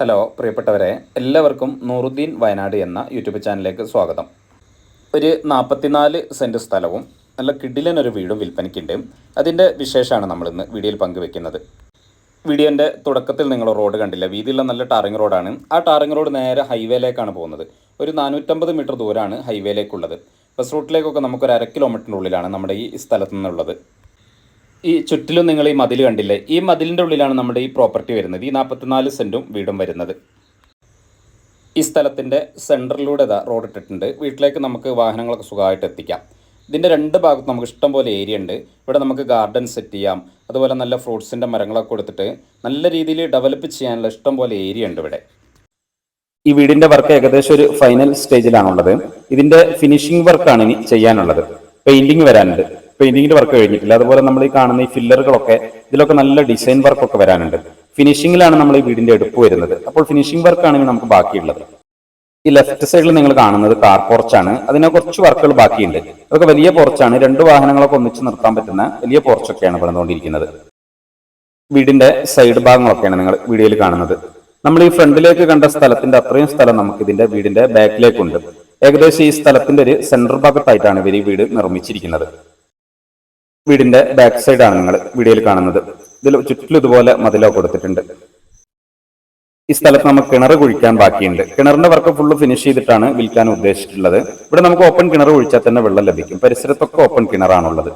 Hello പ്രിയപ്പെട്ടവരെ, എല്ലാവർക്കും നൂറുദ്ദീൻ വയനാട് എന്ന യൂട്യൂബ് ചാനലിലേക്ക് സ്വാഗതം. ഒരു 44 സെൻറ്റ് സ്ഥലവും നല്ല കിടിലനൊരു വീടും വിൽപ്പനയ്ക്കുണ്ട്. അതിൻ്റെ വിശേഷമാണ് നമ്മളിന്ന് വീഡിയോയിൽ പങ്കുവെക്കുന്നത്. വീഡിയോൻ്റെ തുടക്കത്തിൽ നിങ്ങൾ റോഡ് കണ്ടില്ല, വീതിയുള്ള നല്ല ടാറിങ് റോഡാണ്. ആ ടാറിങ് റോഡ് നേരെ ഹൈവേയിലേക്കാണ് പോകുന്നത്. ഒരു 450 മീറ്റർ ദൂരമാണ് ഹൈവേയിലേക്കുള്ളത്. ബസ് റൂട്ടിലേക്കൊക്കെ നമുക്കൊരു 1/2 കിലോമീറ്ററിനുള്ളിലാണ് നമ്മുടെ ഈ സ്ഥലത്തു നിന്നുള്ളത്. ഈ ചുറ്റിലും നിങ്ങൾ ഈ മതിൽ കണ്ടില്ലേ, ഈ മതിലിൻ്റെ ഉള്ളിലാണ് നമ്മുടെ ഈ പ്രോപ്പർട്ടി വരുന്നത്. ഈ 44 സെൻറ്റും വീടും വരുന്നത്. ഈ സ്ഥലത്തിൻ്റെ സെൻറ്ററിലൂടെ റോഡ് ഇട്ടിട്ടുണ്ട്. വീട്ടിലേക്ക് നമുക്ക് വാഹനങ്ങളൊക്കെ സുഖമായിട്ട് എത്തിക്കാം. ഇതിൻ്റെ രണ്ട് ഭാഗത്ത് നമുക്ക് ഇഷ്ടം പോലെ ഏരിയ ഉണ്ട്. ഇവിടെ നമുക്ക് ഗാർഡൻ സെറ്റ് ചെയ്യാം. അതുപോലെ നല്ല ഫ്രൂട്ട്സിൻ്റെ മരങ്ങളൊക്കെ കൊടുത്തിട്ട് നല്ല രീതിയിൽ ഡെവലപ്പ് ചെയ്യാനുള്ള ഇഷ്ടം പോലെ ഏരിയ ഉണ്ട് ഇവിടെ. ഈ വീടിൻ്റെ വർക്ക് ഏകദേശം ഒരു ഫൈനൽ സ്റ്റേജിലാണുള്ളത്. ഇതിൻ്റെ ഫിനിഷിംഗ് വർക്കാണ് ഇനി ചെയ്യാനുള്ളത്. പെയിൻറ്റിങ് വരാനുണ്ട്. പെയിന്റിങ്ങിന്റെ വർക്ക് കഴിഞ്ഞിട്ടില്ല. അതുപോലെ നമ്മൾ ഈ കാണുന്ന ഈ ഫില്ലറുകളൊക്കെ ഇതിലൊക്കെ നല്ല ഡിസൈൻ വർക്കൊക്കെ വരാനുണ്ട്. ഫിനിഷിങ്ങിലാണ് നമ്മൾ ഈ വീടിന്റെ എടുപ്പ് വരുന്നത്. അപ്പോൾ ഫിനിഷിംഗ് വർക്കാണ് നമുക്ക് ബാക്കിയുള്ളത്. ഈ ലെഫ്റ്റ് സൈഡിൽ നിങ്ങൾ കാണുന്നത് കാർ പോർച്ചാണ്. അതിനെ കുറച്ച് വർക്കുകൾ ബാക്കിയുണ്ട്. അതൊക്കെ വലിയ പോർച്ചാണ്. 2 വാഹനങ്ങളൊക്കെ ഒന്നിച്ച് നിർത്താൻ പറ്റുന്ന വലിയ പോർച്ചൊക്കെയാണ് പണിതുകൊണ്ടിരിക്കുന്നത്. വീടിന്റെ സൈഡ് ഭാഗങ്ങളൊക്കെയാണ് നിങ്ങൾ വീഡിയോയിൽ കാണുന്നത്. നമ്മൾ ഈ ഫ്രണ്ടിലേക്ക് കണ്ട സ്ഥലത്തിന്റെ അത്രയും സ്ഥലം നമുക്ക് ഇതിന്റെ വീടിന്റെ ബാക്കിലേക്കുണ്ട്. ഏകദേശം ഈ സ്ഥലത്തിന്റെ ഒരു സെൻട്രൽ ഭാഗത്തായിട്ടാണ് ഇവർ ഈ വീട് നിർമ്മിച്ചിരിക്കുന്നത്. വീടിന്റെ ബാക്ക് സൈഡാണ് നിങ്ങൾ വീഡിയോയിൽ കാണുന്നത്. ഇതിൽ ചുറ്റിലും ഇതുപോലെ മതിലൊക്കെ കൊടുത്തിട്ടുണ്ട്. ഈ സ്ഥലത്ത് നമുക്ക് കിണർ കുഴിക്കാൻ ബാക്കിയുണ്ട്. കിണറിന്റെ വർക്ക് ഫുള്ള് ഫിനിഷ് ചെയ്തിട്ടാണ് വിൽക്കാൻ ഉദ്ദേശിച്ചിട്ടുള്ളത്. ഇവിടെ നമുക്ക് ഓപ്പൺ കിണർ കുഴിച്ചാൽ തന്നെ വെള്ളം ലഭിക്കും. പരിസരത്തൊക്കെ ഓപ്പൺ കിണറാണുള്ളത്.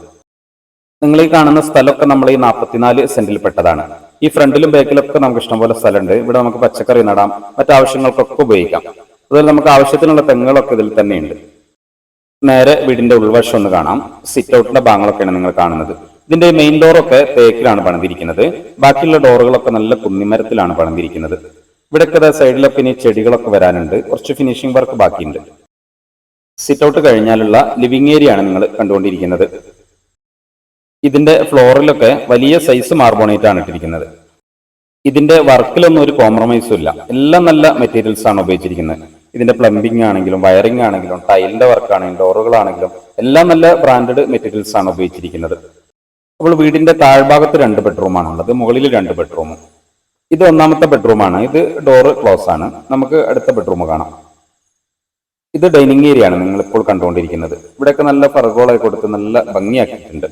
നിങ്ങൾ ഈ കാണുന്ന സ്ഥലമൊക്കെ നമ്മൾ ഈ 44 സെന്റിൽ പെട്ടതാണ്. ഈ ഫ്രണ്ടിലും ബാക്കിലൊക്കെ നമുക്ക് ഇഷ്ടംപോലെ സ്ഥലമുണ്ട്. ഇവിടെ നമുക്ക് പച്ചക്കറി നടാം, മറ്റാവശ്യങ്ങൾക്കൊക്കെ ഉപയോഗിക്കാം. അതുപോലെ നമുക്ക് ആവശ്യത്തിനുള്ള തെങ്ങുകളൊക്കെ ഇതിൽ തന്നെയുണ്ട്. നേരെ വീടിന്റെ ഉൾവശം ഒന്ന് കാണാം. സിറ്റ് ഔട്ടിന്റെ ഭാഗങ്ങളൊക്കെയാണ് നിങ്ങൾ കാണുന്നത്. ഇതിന്റെ മെയിൻ ഡോറൊക്കെ തേക്കിലാണ് പണിതിരിക്കുന്നത്. ബാക്കിയുള്ള ഡോറുകളൊക്കെ നല്ല കുന്നിമരത്തിലാണ് പണിതിരിക്കുന്നത്. ഇവിടെയൊക്കെ സൈഡിലൊക്കെ ഇനി ചെടികളൊക്കെ വരാനുണ്ട്. കുറച്ച് ഫിനിഷിംഗ് വർക്ക് ബാക്കിയുണ്ട്. സിറ്റ് ഔട്ട് കഴിഞ്ഞാലുള്ള ലിവിംഗ് ഏരിയ ആണ് നിങ്ങൾ കണ്ടുകൊണ്ടിരിക്കുന്നത്. ഇതിന്റെ ഫ്ലോറിലൊക്കെ വലിയ സൈസ് മാർബോണേറ്റ് ആണ് ഇട്ടിരിക്കുന്നത്. ഇതിന്റെ വർക്കിലൊന്നും ഒരു കോംപ്രമൈസും ഇല്ല. എല്ലാം നല്ല മെറ്റീരിയൽസ് ആണ് ഉപയോഗിച്ചിരിക്കുന്നത്. ഇതിന്റെ പ്ലംബിംഗ് ആണെങ്കിലും വയറിംഗ് ആണെങ്കിലും ടൈലിന്റെ വർക്കാണെങ്കിലും ഡോറുകളാണെങ്കിലും എല്ലാം നല്ല ബ്രാൻഡഡ് മെറ്റീരിയൽസ് ആണ് ഉപയോഗിച്ചിരിക്കുന്നത്. അപ്പോൾ വീടിന്റെ താഴ്ഭാഗത്ത് 2 ബെഡ്റൂമാണുള്ളത്, മുകളിൽ 2 ബെഡ്റൂമും. ഇത് 1ാമത്തെ ബെഡ്റൂമാണ്. ഇത് ഡോറ് ക്ലോസ് ആണ്. നമുക്ക് അടുത്ത ബെഡ്റൂം കാണാം. ഇത് ഡൈനിങ് ഏരിയ ആണ് നിങ്ങൾ ഇപ്പോൾ കണ്ടുകൊണ്ടിരിക്കുന്നത്. ഇവിടെയൊക്കെ നല്ല ഫർഗോളൊക്കെ കൊടുത്ത് നല്ല ഭംഗിയാക്കിയിട്ടുണ്ട്.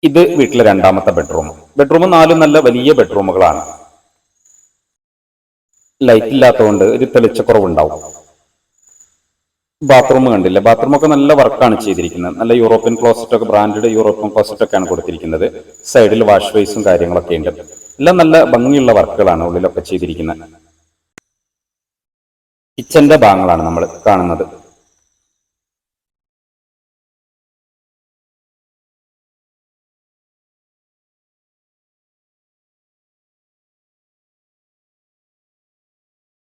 ഇത് വീട്ടിലെ 2ാമത്തെ ബെഡ്റൂം. ബെഡ്റൂം 4 നല്ല വലിയ ബെഡ്റൂമുകളാണ്. ലൈറ്റ് ഇല്ലാത്തതുകൊണ്ട് ഒരു തെളിച്ചക്കുറവുണ്ടാവും. ബാത്റൂം കണ്ടില്ല, ബാത്റൂമൊക്കെ നല്ല വർക്കാണ് ചെയ്തിരിക്കുന്നത്. നല്ല യൂറോപ്യൻ ക്ലോസറ്റ് ഒക്കെ, ബ്രാൻഡഡ് യൂറോപ്യൻ ക്ലോസറ്റ് ഒക്കെയാണ് കൊടുത്തിരിക്കുന്നത്. സൈഡിൽ വാഷ് ബേസും കാര്യങ്ങളൊക്കെ ഉണ്ട്. എല്ലാം നല്ല ഭംഗിയുള്ള വർക്കുകളാണ് ഉള്ളിലൊക്കെ ചെയ്തിരിക്കുന്നത്. കിച്ചന്റെ ഭാഗങ്ങളാണ് നമ്മൾ കാണുന്നത്.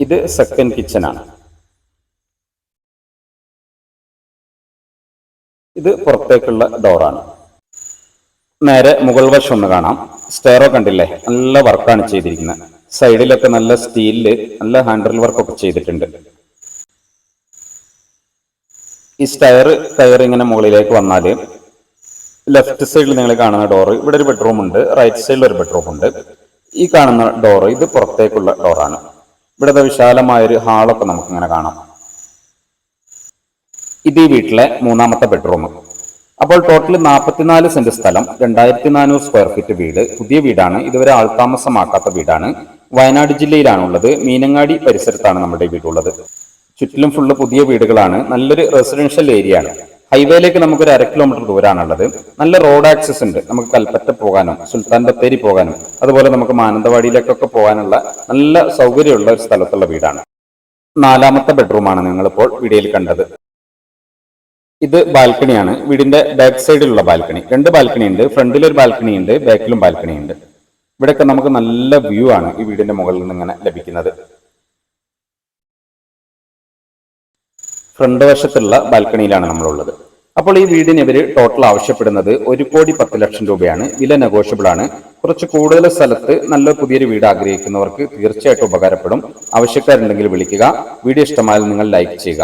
ഇത് സെക്കൻഡ് കിച്ചൺ ആണ്. ഇത് പുറത്തേക്കുള്ള ഡോറാണ്. നേരെ മുകൾ വശം ഒന്ന് കാണാം. സ്റ്റെയറോ കണ്ടില്ലേ, നല്ല വർക്കാണ് ചെയ്തിരിക്കുന്നത്. സൈഡിലൊക്കെ നല്ല സ്റ്റീലില് നല്ല ഹാൻഡിൽ വർക്കൊക്കെ ചെയ്തിട്ടുണ്ട്. ഈ സ്റ്റെയർ ഇങ്ങനെ മുകളിലേക്ക് വന്നാല് ലെഫ്റ്റ് സൈഡിൽ നിങ്ങൾ കാണുന്ന ഡോറ്, ഇവിടെ ഒരു ബെഡ്റൂം ഉണ്ട്. റൈറ്റ് സൈഡിൽ ഒരു ബെഡ്റൂം ഉണ്ട്. ഈ കാണുന്ന ഡോറ് ഇത് പുറത്തേക്കുള്ള ഡോറാണ്. ഇവിടെ വിശാലമായൊരു ഹാളൊക്കെ നമുക്ക് ഇങ്ങനെ കാണാം. ഇത് ഈ വീട്ടിലെ 3ാമത്തെ ബെഡ്റൂം. അപ്പോൾ ടോട്ടൽ 44 സെന്റ് സ്ഥലം, 2400 സ്ക്വയർ ഫീറ്റ് വീട്. പുതിയ വീടാണ്. ഇതുവരെ ആൾതാമസമാക്കാത്ത വീടാണ്. വയനാട് ജില്ലയിലാണുള്ളത്. മീനങ്ങാടി പരിസരത്താണ് നമ്മുടെ വീടുള്ളത്. ചുറ്റിലും ഫുള്ള് പുതിയ വീടുകളാണ്. നല്ലൊരു റെസിഡൻഷ്യൽ ഏരിയ ആണ്. ഹൈവേയിലേക്ക് നമുക്കൊരു 1/2 കിലോമീറ്റർ ദൂരാണുള്ളത്. നല്ല റോഡ് ആക്സസ് ഉണ്ട്. നമുക്ക് കൽപ്പറ്റ പോകാനും സുൽത്താൻ ബത്തേരി പോകാനും അതുപോലെ നമുക്ക് മാനന്തവാടിയിലേക്കൊക്കെ പോകാനുള്ള നല്ല സൗകര്യമുള്ള ഒരു സ്ഥലത്തുള്ള വീടാണ്. 4ാമത്തെ ബെഡ്റൂമാണ് നിങ്ങളിപ്പോൾ വീഡിയോയിൽ കണ്ടത്. ഇത് ബാൽക്കണിയാണ്. വീടിന്റെ ബാക്ക് സൈഡിലുള്ള ബാൽക്കണി. 2 ബാൽക്കണി ഉണ്ട്. ഫ്രണ്ടിലൊരു ബാൽക്കണി ഉണ്ട്, ബാക്കിലും ബാൽക്കണി ഉണ്ട്. ഇവിടെയൊക്കെ നമുക്ക് നല്ല വ്യൂ ആണ് ഈ വീടിന്റെ മുകളിൽ നിന്ന് ഇങ്ങനെ ലഭിക്കുന്നത്. ഫ്രണ്ട് വശത്തുള്ള ബാൽക്കണിയിലാണ് നമ്മളുള്ളത്. അപ്പോൾ ഈ വീടിന് ഇവർ ടോട്ടൽ ആവശ്യപ്പെടുന്നത് 1,10,00,000 രൂപയാണ്. വില നെഗോഷ്യബിൾ ആണ്. കുറച്ച് കൂടുതൽ സ്ഥലത്ത് നല്ല പുതിയൊരു വീട് ആഗ്രഹിക്കുന്നവർക്ക് തീർച്ചയായിട്ടും ഉപകാരപ്പെടും. ആവശ്യക്കാരുണ്ടെങ്കിൽ വിളിക്കുക. വീഡിയോ ഇഷ്ടമായാൽ നിങ്ങൾ ലൈക്ക് ചെയ്യുക.